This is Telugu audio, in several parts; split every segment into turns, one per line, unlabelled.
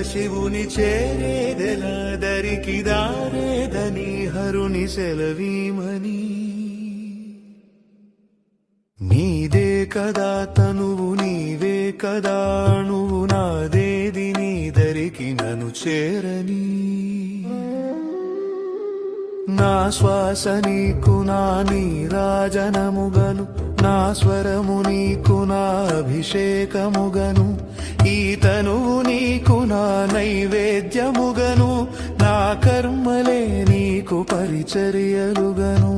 శివుని చేరేదెలా దరికి దారేదని హరుని సెలవీమని నీదే కదా తనువు నీవే కదా నువ్వు నాదేది నీ దరికి నన్ను చేరని నా శ్వాస నీకు నా నీరాజనముగను నా స్వరము నీకు నా అభిషేకముగను ఈ తనువు నీకు నా నైవేద్యముగను నా కర్మలే నీకు పరిచర్యలుగను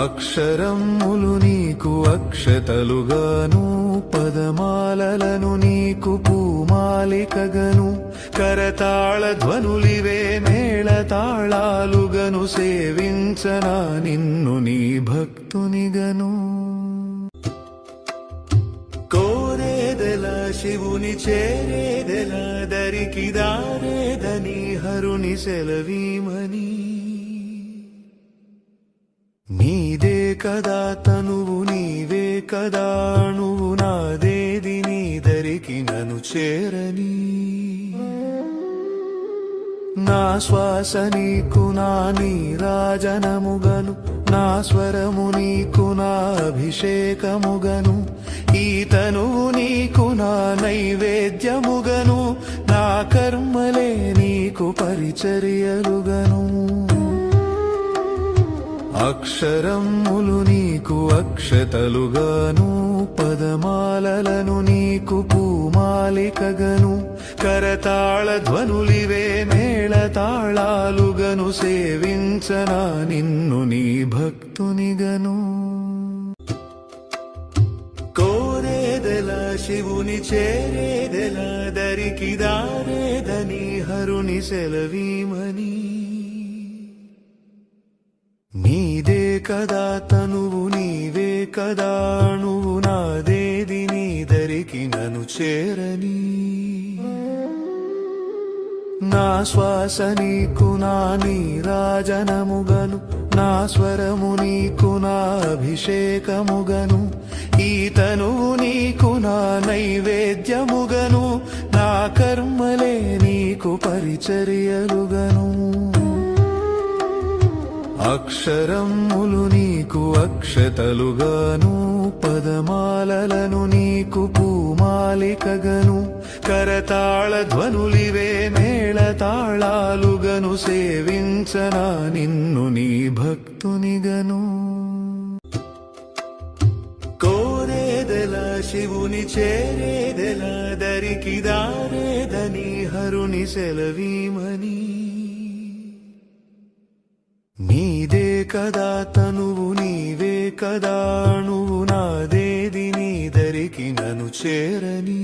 అక్షరములు నీకు అక్షతలుగాను పదమాలలను నీకు పూమాలికగను కరతాళ ధ్వనులివే మేళతాళాలుగను సేవించనా నిన్ను నీ భక్తునిగను కోరేదెలా శివుని చేరేదెలా దరికి దారేదని హరుని సెలవీమని నీదే కదా తనువు నీవే కదా నువ్వు నాదేది నీ దరికి నన్ను చేరని నా శ్వాస నీకు నా నీరాజనముగను నా స్వరము నీకు నా అభిషేకముగను ఈ తనువు నీకు నా నైవేద్యముగను నా కర్మలే నీకు పరిచర్యలుగను అక్షరములు నీకు అక్షతలుగాను పదమాలలను నీకు పూమాలికగను కరతాళ ధ్వనులివే మేళతాళాలుగను సేవించనా నిన్ను నీ భక్తునిగను కోరేదెలా శివుని చేరేదెలా దరికి దారేదని హరుని సెలవీమని నీదే కదా తనువు నీవే కదా నువ్వు నాదేది నీ దరికి నన్ను చేరని నా శ్వాస నీకు నా నీరాజనముగను నా స్వరము నీకు నా అభిషేకముగను ఈ తనువు నీకు నా నైవేద్యముగను నా కర్మలే నీకు పరిచర్యలుగను అక్షరములు నీకు అక్షతలుగాను పదమాలలను నీకు పూమాలికగను కరతాళ ధ్వనులివే మేళతాళాలుగను సేవించనా నిన్ను నీ భక్తునిగను కోరేదెలా శివుని చేరేదెలా దరికి దారేదని హరుని సెలవీమని నీదే కదా తనువు నీవే కదా నువ్వు నాదేది నీ దరికి నన్ను చేరని